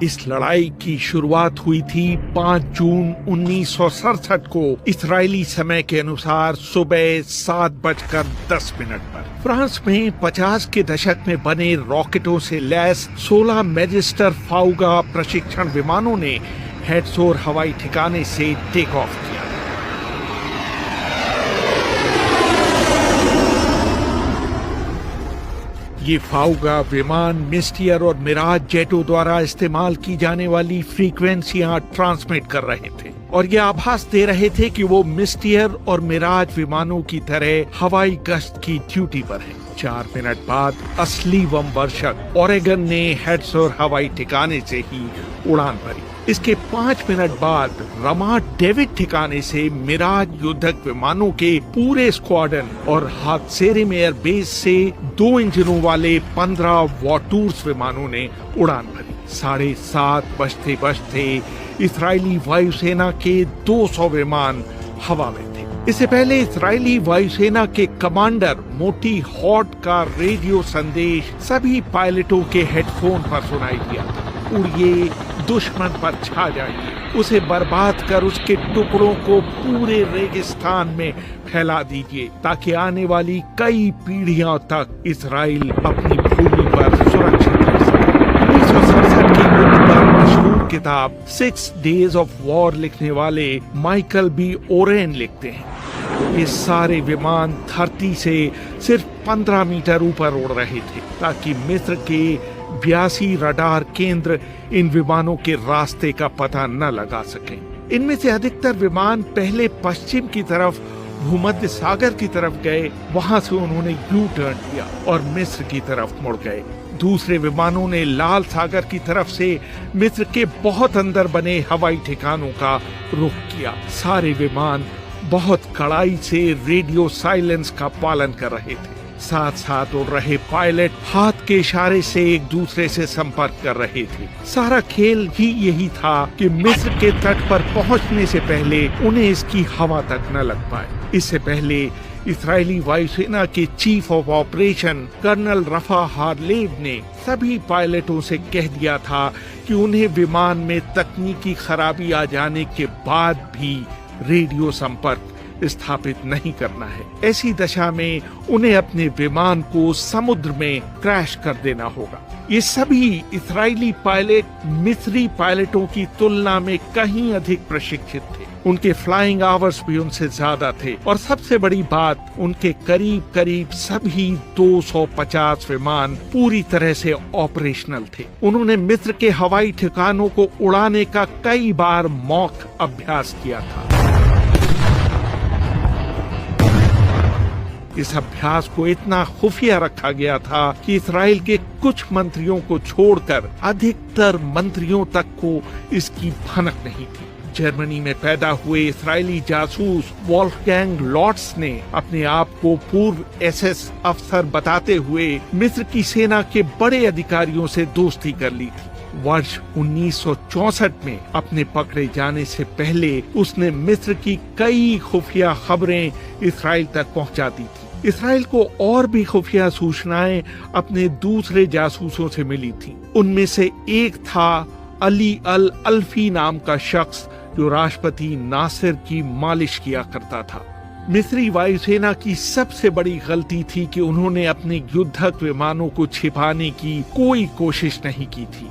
इस लड़ाई की शुरुआत हुई थी 5 जून 1967 को इजरायली समय के अनुसार सुबह 7:10 पर। फ्रांस में 50 के दशक में बने रॉकेटों से लैस 16 मैजिस्टर फाउगा प्रशिक्षण विमानों ने हेडसोर हवाई ठिकाने से टेक ऑफ किया। ये फाउगा विमान मिस्टियर और मिराज जेटों द्वारा इस्तेमाल की जाने वाली फ्रीक्वेंसियां ट्रांसमिट कर रहे थे और ये आभास दे रहे थे कि वो मिस्टियर और मिराज विमानों की तरह हवाई गश्त की ड्यूटी पर हैं। 4 मिनट बाद असली बम वर्षक ओरेगन ने हेडसोर हवाई ठिकाने से ही उड़ान भरी। इसके 5 मिनट बाद रमाट डेविड ठिकाने से मिराज युद्धक विमानों के पूरे स्क्वाड्रन और हादसेरिम एयर बेस से 2 इंजनों वाले 15 वॉटूर्स विमानों ने उड़ान भरी। 7:30 बजते इजरायली वायुसेना के 200 विमान हवा में थे। इससे पहले इजरायली वायुसेना के कमांडर मोटी हॉट का रेडियो संदेश सभी पायलटों के हेडफोन पर सुनाई दिया था, उड़िए, दुश्मन पर छा जाइए, उसे बर्बाद कर उसके टुकड़ों को पूरे रेगिस्तान में फैला दीजिए ताकि आने वाली कई पीढ़ियों तक इजराइल अपनी भूमि पर सुरक्षित रह सके। 1967 के युद्ध पर मशहूर किताब 6 Days of War लिखने वाले माइकल बी ओरेन लिखते हैं, ये सारे विमान धरती से सिर्फ 15 मीटर ऊपर उड़ रहे थे ताकि मिस्र के 82 रडार केंद्र इन विमानों के रास्ते का पता न लगा सकें। इनमें से अधिकतर विमान पहले पश्चिम की तरफ भूमध्य सागर की तरफ गए, वहां से उन्होंने यू टर्न किया और मिस्र की तरफ मुड़ गए। दूसरे विमानों ने लाल सागर की तरफ से मिस्र के बहुत अंदर बने हवाई ठिकानों का रुख किया। सारे विमान बहुत कड़ाई से रेडियो साइलेंस का पालन कर रहे थे। साथ साथ उड़ रहे पायलट हाथ के इशारे से एक दूसरे से संपर्क कर रहे थे। सारा खेल ही यही था कि मिस्र के तट पर पहुंचने से पहले उन्हें इसकी हवा तक न लग पाए। इससे पहले इजरायली वायुसेना के चीफ ऑफ ऑपरेशन कर्नल रफा हार्लेव ने सभी पायलटों से कह दिया था कि उन्हें विमान में तकनीकी खराबी आ जाने के बाद भी रेडियो संपर्क स्थापित नहीं करना है। ऐसी दशा में उन्हें अपने विमान को समुद्र में क्रैश कर देना होगा। ये सभी इजरायली पायलट मिस्री पायलटों की तुलना में कहीं अधिक प्रशिक्षित थे। उनके फ्लाइंग आवर्स भी उनसे ज्यादा थे और सबसे बड़ी बात, उनके करीब करीब सभी 250 विमान पूरी तरह से ऑपरेशनल थे। उन्होंने मिस्र के हवाई ठिकानों को उड़ाने का कई बार मॉक अभ्यास किया था। इस अभ्यास को इतना खुफिया रखा गया था कि इजराइल के कुछ मंत्रियों को छोड़कर अधिकतर मंत्रियों तक को इसकी भनक नहीं थी। जर्मनी में पैदा हुए इजरायली जासूस वॉल्फगैंग लॉट्स ने अपने आप को पूर्व एसएस अफसर बताते हुए मिस्र की सेना के बड़े अधिकारियों से दोस्ती कर ली थी। वर्ष 1964 में अपने पकड़े जाने से पहले उसने मिस्र की कई खुफिया खबरें इजराइल तक पहुंचा दी थी। इजराइल को और भी खुफिया सूचनाएं अपने दूसरे जासूसों से मिली थी। उनमें से एक था अली अल अल्फी नाम का शख्स जो राष्ट्रपति नासिर की मालिश किया करता था। मिस्री वायुसेना की सबसे बड़ी गलती थी कि उन्होंने अपने युद्धक विमानों को छिपाने की कोई कोशिश नहीं की थी।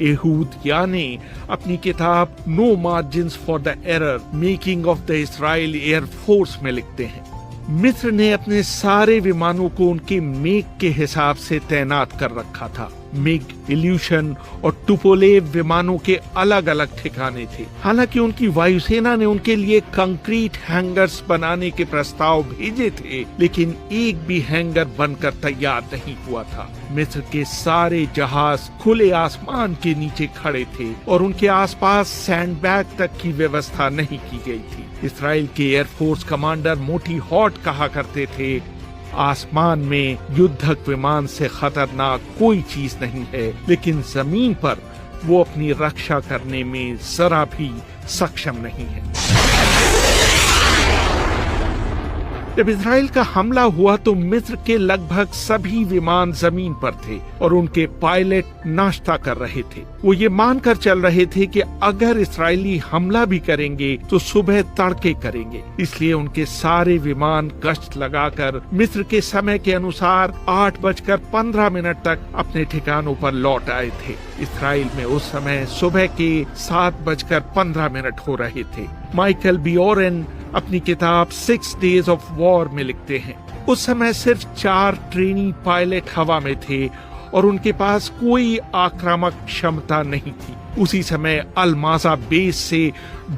एहूद यानी अपनी किताब no margins for the error making of the Israel air force में लिखते हैं, मिस्र ने अपने सारे विमानों को उनके मेक के हिसाब से तैनात कर रखा था। मिग, इल्यूशन और टुपोलेव विमानों के अलग अलग ठिकाने थे। हालांकि उनकी वायुसेना ने उनके लिए कंक्रीट हैंगर्स बनाने के प्रस्ताव भेजे थे, लेकिन एक भी हैंगर बनकर तैयार नहीं हुआ था। मिस्र के सारे जहाज खुले आसमान के नीचे खड़े थे और उनके आसपास सैंडबैग तक की व्यवस्था नहीं की गई थी। इजराइल के एयरफोर्स कमांडर मोटी हॉट कहा करते थे, आसमान में युद्धक विमान से खतरनाक कोई चीज नहीं है, लेकिन जमीन पर वो अपनी रक्षा करने में जरा भी सक्षम नहीं है। जब इजराइल का हमला हुआ तो मिस्र के लगभग सभी विमान जमीन पर थे और उनके पायलट नाश्ता कर रहे थे। वो ये मानकर चल रहे थे कि अगर इजरायली हमला भी करेंगे तो सुबह तड़के करेंगे। इसलिए उनके सारे विमान गश्त लगाकर मिस्र के समय के अनुसार 8:15 तक अपने ठिकानों पर लौट आए थे। इजराइल में उस समय सुबह के 7:15 हो रहे थे। माइकल बी ओरेन अपनी किताब 6 Days of War में लिखते हैं, उस समय सिर्फ 4 ट्रेनी पायलट हवा में थे और उनके पास कोई आक्रामक क्षमता नहीं थी। उसी समय अलमाजा बेस से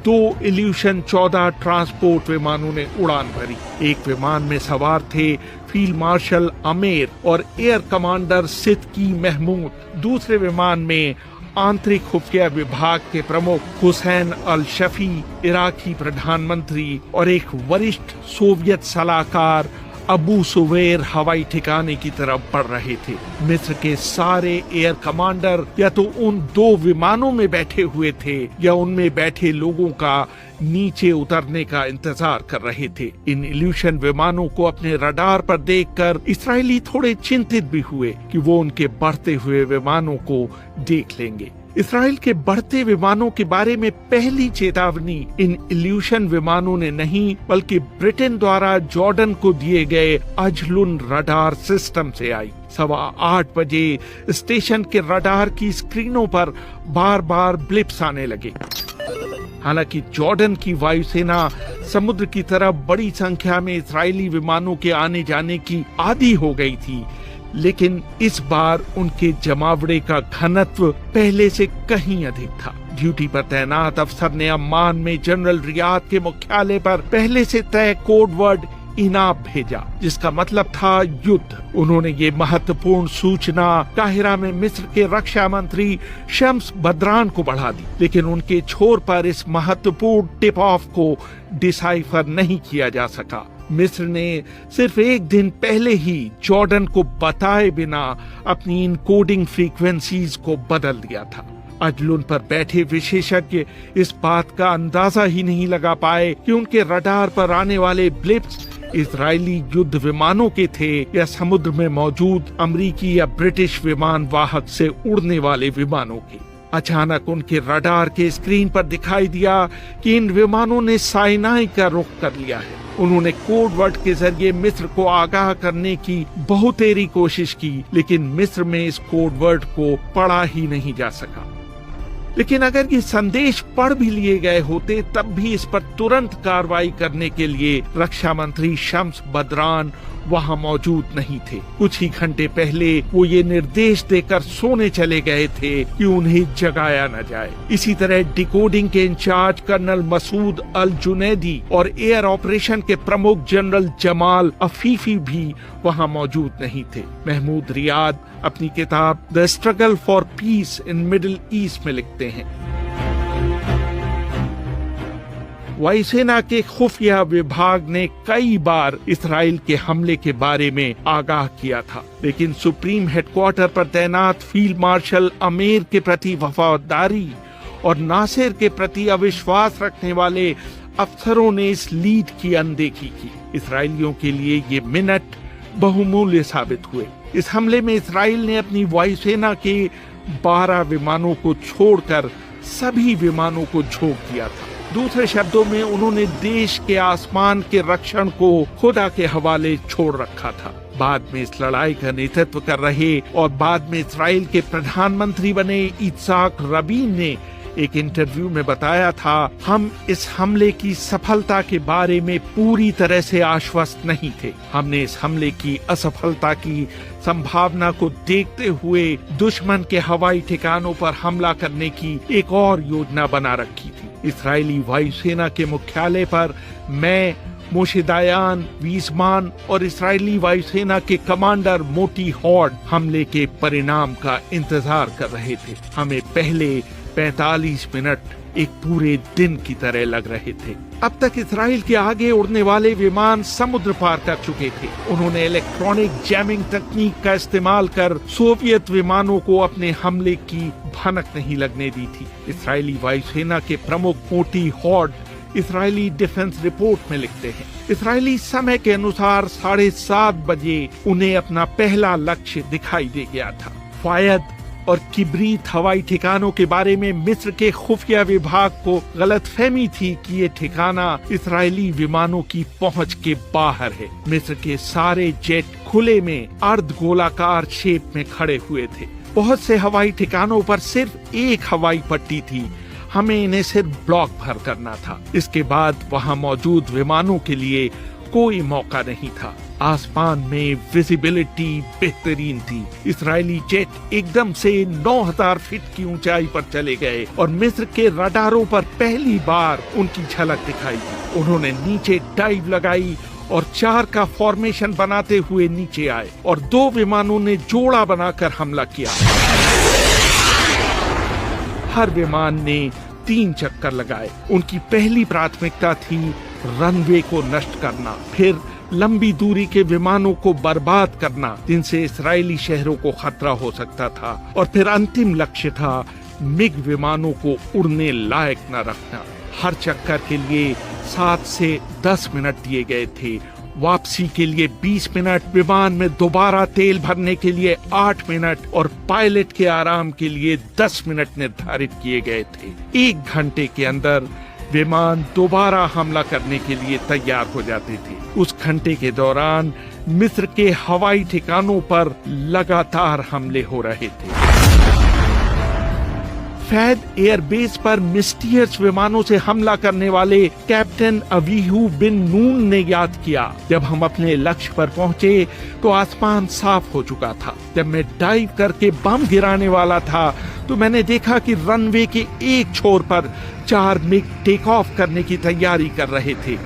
2 इल्यूशन 14 ट्रांसपोर्ट विमानों ने उड़ान भरी। एक विमान में सवार थे फील्ड मार्शल अमेर और एयर कमांडर सिद्दकी महमूद। दूसरे विमान में आंतरिक खुफिया विभाग के प्रमुख हुसैन अल शफी, इराकी प्रधानमंत्री और एक वरिष्ठ सोवियत सलाहकार अबू सुवेर हवाई ठिकाने की तरफ बढ़ रहे थे। मिस्र के सारे एयर कमांडर या तो उन 2 विमानों में बैठे हुए थे या उनमें बैठे लोगों का नीचे उतरने का इंतजार कर रहे थे। इन इल्यूशन विमानों को अपने रडार पर देखकर इस्राएली थोड़े चिंतित भी हुए कि वो उनके बढ़ते हुए विमानों को देख लेंगे। इस्राएल के बढ़ते विमानों के बारे में पहली चेतावनी इन इल्यूशन विमानों ने नहीं बल्कि ब्रिटेन द्वारा जॉर्डन को दिए गए अजलुन रडार सिस्टम से आई। 8:15 बजे स्टेशन के रडार की स्क्रीनों पर बार बार ब्लिप्स आने लगे। हालांकि जॉर्डन की वायुसेना समुद्र की तरफ बड़ी संख्या में इस्राएली विमानों के आने जाने की आदी हो गई थी, लेकिन इस बार उनके जमावड़े का घनत्व पहले से कहीं अधिक था। ड्यूटी पर तैनात अफसर ने अम्मान में जनरल रियाद के मुख्यालय पर पहले से तय कोड वर्ड इनाब भेजा, जिसका मतलब था युद्ध। उन्होंने ये महत्वपूर्ण सूचना काहिरा में मिस्र के रक्षा मंत्री शम्स बदरान को बढ़ा दी, लेकिन उनके छोर पर इस महत्वपूर्ण टिप ऑफ को डिसाइफर नहीं किया जा सका। मिस्र ने सिर्फ एक दिन पहले ही जॉर्डन को बताए बिना अपनी इनकोडिंग फ्रीक्वेंसीज को बदल दिया था। अजलुन पर बैठे विशेषज्ञ इस बात का अंदाजा ही नहीं लगा पाए कि उनके रडार पर आने वाले ब्लिप्स इजरायली युद्ध विमानों के थे या समुद्र में मौजूद अमेरिकी या ब्रिटिश विमान वाहक से उड़ने वाले विमानों के। अचानक उनके रडार के स्क्रीन पर दिखाई दिया कि इन विमानों ने साइनाई का रुख कर लिया है। उन्होंने कोड वर्ड के जरिए मिस्र को आगाह करने की बहुतेरी कोशिश की, लेकिन मिस्र में इस कोड वर्ड को पढ़ा ही नहीं जा सका। लेकिन अगर ये संदेश पढ़ भी लिए गए होते तब भी इस पर तुरंत कार्रवाई करने के लिए रक्षा मंत्री शम्स बदरान वहां मौजूद नहीं थे। कुछ ही घंटे पहले वो ये निर्देश देकर सोने चले गए थे कि उन्हें जगाया न जाए। इसी तरह डिकोडिंग के इंचार्ज कर्नल मसूद अल जुनैदी और एयर ऑपरेशन के प्रमुख जनरल जमाल अफीफी भी वहां मौजूद नहीं थे। महमूद रियाद अपनी किताब the struggle for piece in middle east में लिखते हैं, वायुसेना के खुफिया विभाग ने कई बार इसराइल के हमले के बारे में आगाह किया था, लेकिन सुप्रीम हेडक्वार्टर पर तैनात फील्ड मार्शल अमेर के प्रति वफादारी और नासिर के प्रति अविश्वास रखने वाले अफसरों ने इस लीड की अनदेखी की। इसराइलियों के लिए ये मिनट बहुमूल्य साबित हुए। इस हमले में इसराइल ने अपनी वायुसेना के 12 विमानों को छोड़कर सभी विमानों को झोंक दिया था। दूसरे शब्दों में उन्होंने देश के आसमान के रक्षण को खुदा के हवाले छोड़ रखा था। बाद में इस लड़ाई का नेतृत्व कर रहे और बाद में इसराइल के प्रधानमंत्री बने इत्साक रबीन ने एक इंटरव्यू में बताया था, हम इस हमले की सफलता के बारे में पूरी तरह से आश्वस्त नहीं थे। हमने इस हमले की असफलता की संभावना को देखते हुए दुश्मन के हवाई ठिकानों पर हमला करने की एक और योजना बना रखी थी। इस्राएली वायुसेना के मुख्यालय पर मैं, मोशे दायान, वीजमान और इस्राएली वायुसेना के कमांडर मोटी हॉर्ड हमले के परिणाम का इंतजार कर रहे थे। हमें पहले 45 मिनट एक पूरे दिन की तरह लग रहे थे। अब तक इस्राएल के आगे उड़ने वाले विमान समुद्र पार कर चुके थे। उन्होंने इलेक्ट्रॉनिक जैमिंग तकनीक का इस्तेमाल कर सोवियत विमानों को अपने हमले की भनक नहीं लगने दी थी। इस्राएली वायुसेना के प्रमुख मोटी हॉर्ड इजरायली डिफेंस रिपोर्ट में लिखते हैं। इजरायली समय के अनुसार 7:30 बजे उन्हें अपना पहला लक्ष्य दिखाई दे गया था। फायद और किब्रीत हवाई ठिकानों के बारे में मिस्र के खुफिया विभाग को गलतफहमी थी कि ये ठिकाना इजरायली विमानों की पहुंच के बाहर है। मिस्र के सारे जेट खुले में अर्ध गोलाकार शेप में खड़े हुए थे। बहुत से हवाई ठिकानों पर सिर्फ एक हवाई पट्टी थी। हमें इन्हें सिर्फ ब्लॉक भर करना था। इसके बाद वहां मौजूद विमानों के लिए कोई मौका नहीं था। आसमान में विजिबिलिटी बेहतरीन थी। इजरायली जेट एकदम से 9000 फीट की ऊंचाई पर चले गए और मिस्र के रडारों पर पहली बार उनकी झलक दिखाई दी। उन्होंने नीचे डाइव लगाई और 4 का फॉर्मेशन बनाते हुए नीचे आए और 2 विमानों ने जोड़ा बनाकर हमला किया। हर विमान ने 3 चक्कर लगाए। उनकी पहली प्राथमिकता थी रनवे को नष्ट करना, फिर लंबी दूरी के विमानों को बर्बाद करना जिनसे इजरायली शहरों को खतरा हो सकता था, और फिर अंतिम लक्ष्य था मिग विमानों को उड़ने लायक न रखना। हर चक्कर के लिए 7 से 10 मिनट दिए गए थे। वापसी के लिए 20 मिनट, विमान में दोबारा तेल भरने के लिए 8 मिनट और पायलट के आराम के लिए 10 मिनट निर्धारित किए गए थे। 1 घंटे के अंदर विमान दोबारा हमला करने के लिए तैयार हो जाते थे। उस घंटे के दौरान मिस्र के हवाई ठिकानों पर लगातार हमले हो रहे थे। फैद एयरबेस पर मिस्टियस विमानों से हमला करने वाले कैप्टन अवीहू बिन नून ने याद किया, जब हम अपने लक्ष्य पर पहुंचे तो आसमान साफ हो चुका था। जब मैं डाइव करके बम गिराने वाला था तो मैंने देखा कि रनवे के एक छोर पर 4 मिग टेक ऑफ करने की तैयारी कर रहे थे।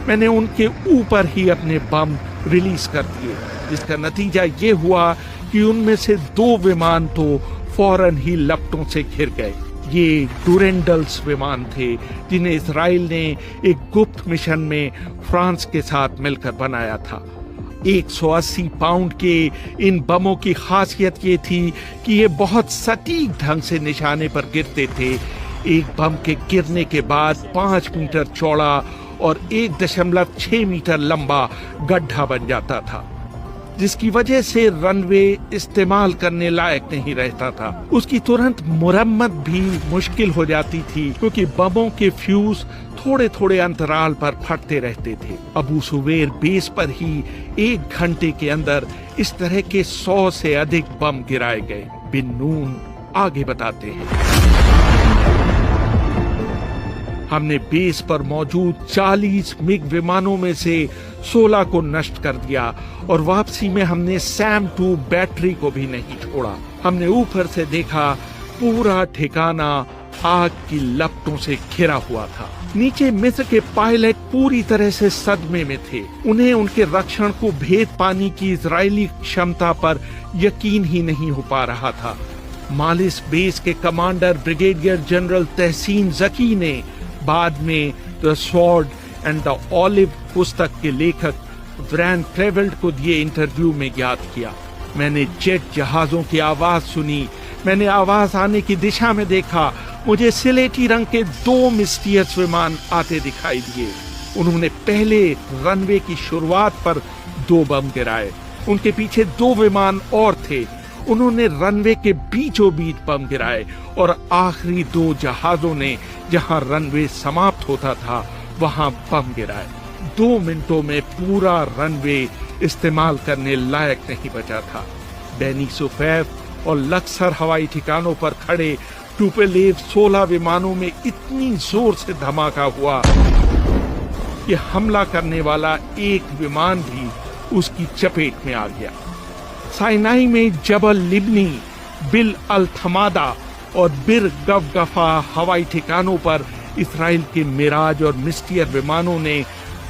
मैंने उनके ऊपर ही अपने बम रिलीज कर दिए, जिसका नतीजा ये हुआ कि उनमें से 2 विमान तो फौरन ही लपटों से घिर गए। ये डुरेंडल्स विमान थे जिन्हें इजराइल ने एक गुप्त मिशन में फ्रांस के साथ मिलकर बनाया था। 180 पाउंड के इन बमों की खासियत ये थी कि ये बहुत सटीक ढंग से निशाने पर गिरते थे। एक बम के गिरने के बाद 5 मीटर चौड़ा और 1.6 मीटर लंबा गड्ढा बन जाता था, जिसकी वजह से रनवे इस्तेमाल करने लायक नहीं रहता था। उसकी तुरंत मुरम्मत भी मुश्किल हो जाती थी क्योंकि बमों के फ्यूज थोड़े थोड़े अंतराल पर फटते रहते थे। अबू सुवेर बेस पर ही 1 घंटे के अंदर इस तरह के 100 से अधिक बम गिराए गए। बिन नून आगे बताते हैं, हमने बेस पर मौजूद 40 मिग विमानों में से 16 को नष्ट कर दिया और वापसी में हमने सैम 2 बैटरी को भी नहीं छोड़ा। हमने ऊपर से देखा पूरा ठिकाना आग की लपटों से घिरा हुआ था। नीचे मिस्र के पायलट पूरी तरह से सदमे में थे। उन्हें उनके रक्षण को भेद पाने की इजरायली क्षमता पर यकीन ही नहीं हो पा रहा था। मालिस बेस के कमांडर ब्रिगेडियर जनरल तहसीन जकी ने बाद में the sword and the olive पुस्तक के लेखक व्रैन क्रेवेल्ट को दिए इंटरव्यू में याद किया, मैंने जेट जहाजों की आवाज सुनी। मैंने आवाज आने की दिशा में देखा। मुझे सिलेटी रंग के 2 मिस्टियस विमान आते दिखाई दिए। उन्होंने पहले रनवे की शुरुआत पर 2 बम गिराए। उनके पीछे 2 विमान और थे। उन्होंने रनवे के बीचों बीच बम गिराए और आखिरी 2 जहाजों ने जहां रनवे समाप्त होता था वहां बम गिराए। 2 मिनटों में पूरा रनवे इस्तेमाल करने लायक नहीं बचा था। बेनी सुफैफ और लक्सर हवाई ठिकानों पर खड़े टुपोलेव 16 विमानों में इतनी जोर से धमाका हुआ कि हमला करने वाला एक विमान भी उसकी चपेट में आ गया। साइनाई में जबल लिबनी, बिल अल थमादा और बिर गफगफा हवाई ठिकानों पर इसराइल के मिराज और मिस्टियर विमानों ने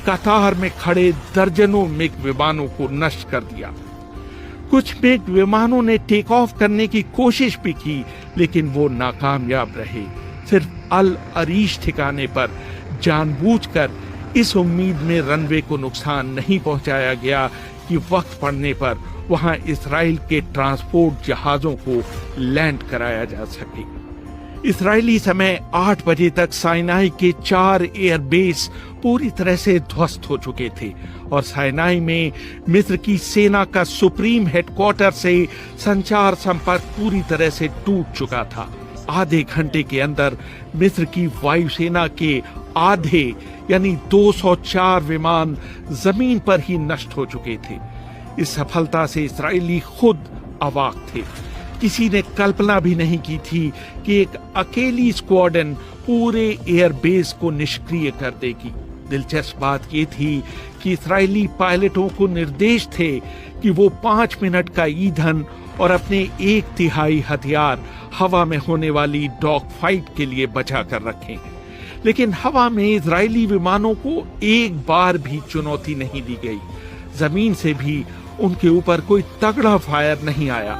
कतार में खड़े दर्जनों मिग विमानों को नष्ट कर दिया। कुछ मिग विमानों ने टेक ऑफ करने की कोशिश भी की, लेकिन वो नाकामयाब रहे। सिर्फ अल अरीश ठिकाने पर जानबूझकर इस उम्मीद में रनवे को नुकसान नहीं पहुंचाया गया कि वक्त पड़ने पर वहां इसराइल के ट्रांसपोर्ट जहाजों को लैंड कराया जा सके। इजरायली समय 8 बजे तक साइनाई के 4 एयरबेस पूरी तरह से ध्वस्त हो चुके थे और साइनाई में मिस्र की सेना का सुप्रीम हेडक्वार्टर से संचार संपर्क पूरी तरह से टूट चुका था। आधे घंटे के अंदर मिस्र की वायुसेना के आधे यानी 204 विमान जमीन पर ही नष्ट हो चुके थे। इस सफलता से इजरायली खुद अवाक थे। किसी ने कल्पना भी नहीं की थी कि एक अकेली स्क्वाड्रन पूरे एयरबेस को निष्क्रिय कर देगी। दिलचस्प बात यह थी कि इजरायली पायलटों को निर्देश थे कि वो 5 मिनट का ईंधन और अपने 1/3 हथियार हवा में होने वाली डॉग फाइट के लिए बचा कर रखें। लेकिन हवा में इजरायली विमानों को एक बार भी चुनौती नहीं दी गई। जमीन से भी उनके ऊपर कोई तगड़ा फायर नहीं आया।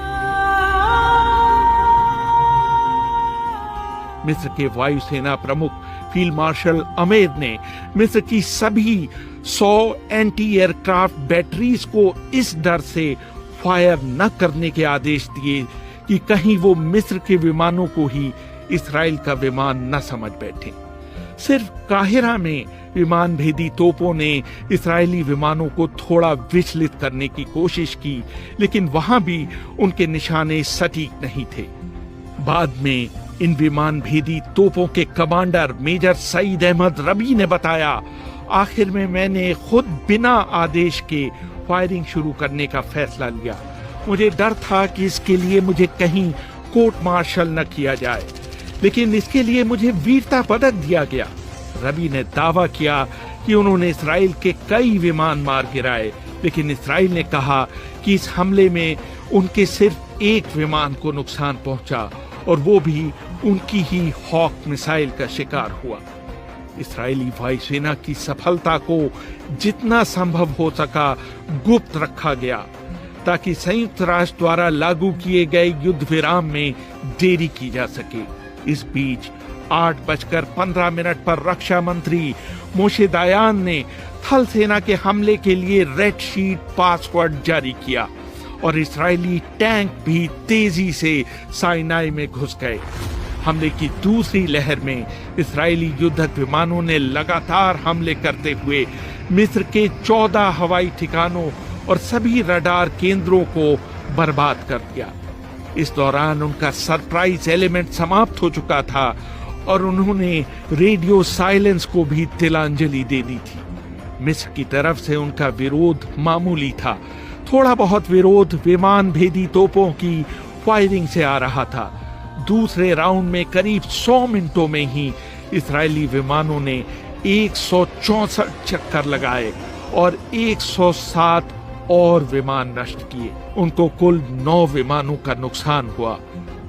मिस्र के वायुसेना प्रमुख फील्ड मार्शल अमेर ने मिस्र की सभी 100 एंटी एयरक्राफ्ट बैटरीज को इस डर से फायर न करने के आदेश दिए कि कहीं वो मिस्र के विमानों को ही इस्राएल का विमान न समझ बैठे। सिर्फ काहिरा में विमान भेदी तोपों ने इस्राएली विमानों को थोड़ा विचलित करने की कोशिश की, लेकिन वहां भी उनके निशाने सटीक नहीं थे। बाद में इन विमान भेदी तोपों के कमांडर मेजर सईद अहमद रबी ने बताया, आखिर में मैंने खुद बिना आदेश के फायरिंग शुरू करने का फैसला लिया। मुझे डर था कि इसके लिए मुझे कहीं कोर्ट मार्शल न किया जाए, लेकिन इसके लिए मुझे वीरता पदक दिया गया। रबी ने दावा किया कि उन्होंने इस्राएल के कई विमान मार गिराए, लेकिन इस्राएल ने कहा कि इस हमले में उनके सिर्फ एक विमान को नुकसान पहुंचा और वो भी उनकी ही हॉक मिसाइल का शिकार हुआ। इस्राएली वायुसेना की सफलता को जितना संभव हो सका गुप्त रखा गया ताकि संयुक्त राष्ट्र द्वारा लागू किए गए युद्ध विराम में देरी की जा सके। इस बीच 8:15 पर रक्षा मंत्री मोशे दायान ने थल सेना के हमले के लिए रेड शीट पासवर्ड जारी किया और इस्राएली टैंक भी तेजी से साइनाई में घुस गए। हमले की दूसरी लहर में इस्राएली युद्धक विमानों ने लगातार हमले करते हुए मिस्र के 14 हवाई ठिकानों और सभी रडार केंद्रों को बर्बाद कर दिया। इस दौरान उनका सरप्राइज एलिमेंट समाप्त हो चुका था और उन्होंने रेडियो साइलेंस को भी तिलांजलि दे दी थी। मिस्र की तरफ से उनका विरोध मामूली था। थोड़ा बहुत विरोध विमान भेदी तोपों की फायरिंग से आ रहा था। दूसरे राउंड में करीब 100 मिनटों में ही इस्राएली विमानों ने 164 चक्कर लगाए और 107 और विमान नष्ट किए। उनको कुल 9 विमानों का नुकसान हुआ।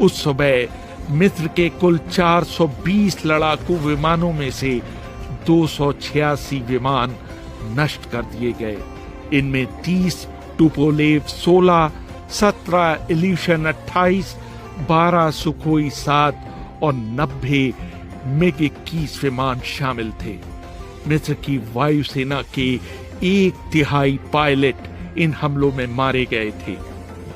उस सुबह मिस्र के कुल 420 लड़ाकू विमानों में से 286 विमान नष्ट कर दिए गए। इनमें 30 टुपोलेव 16, 17 इल्यूशन 28, 12 सुखोई 7 और 90 मिग 21 विमान शामिल थे। मिस्र की वायुसेना के 1/3 पायलट इन हमलों में मारे गए थे।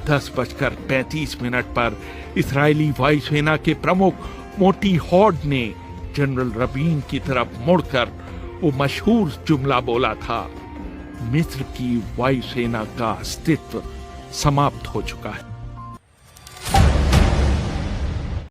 10:35 पर इस्राएली वायुसेना के प्रमुख मोटी हॉड ने जनरल रबीन की तरफ मुड़कर वो मशहूर जुमला बोला था, मिस्र की वायुसेना का अस्तित्व समाप्त हो चुका है।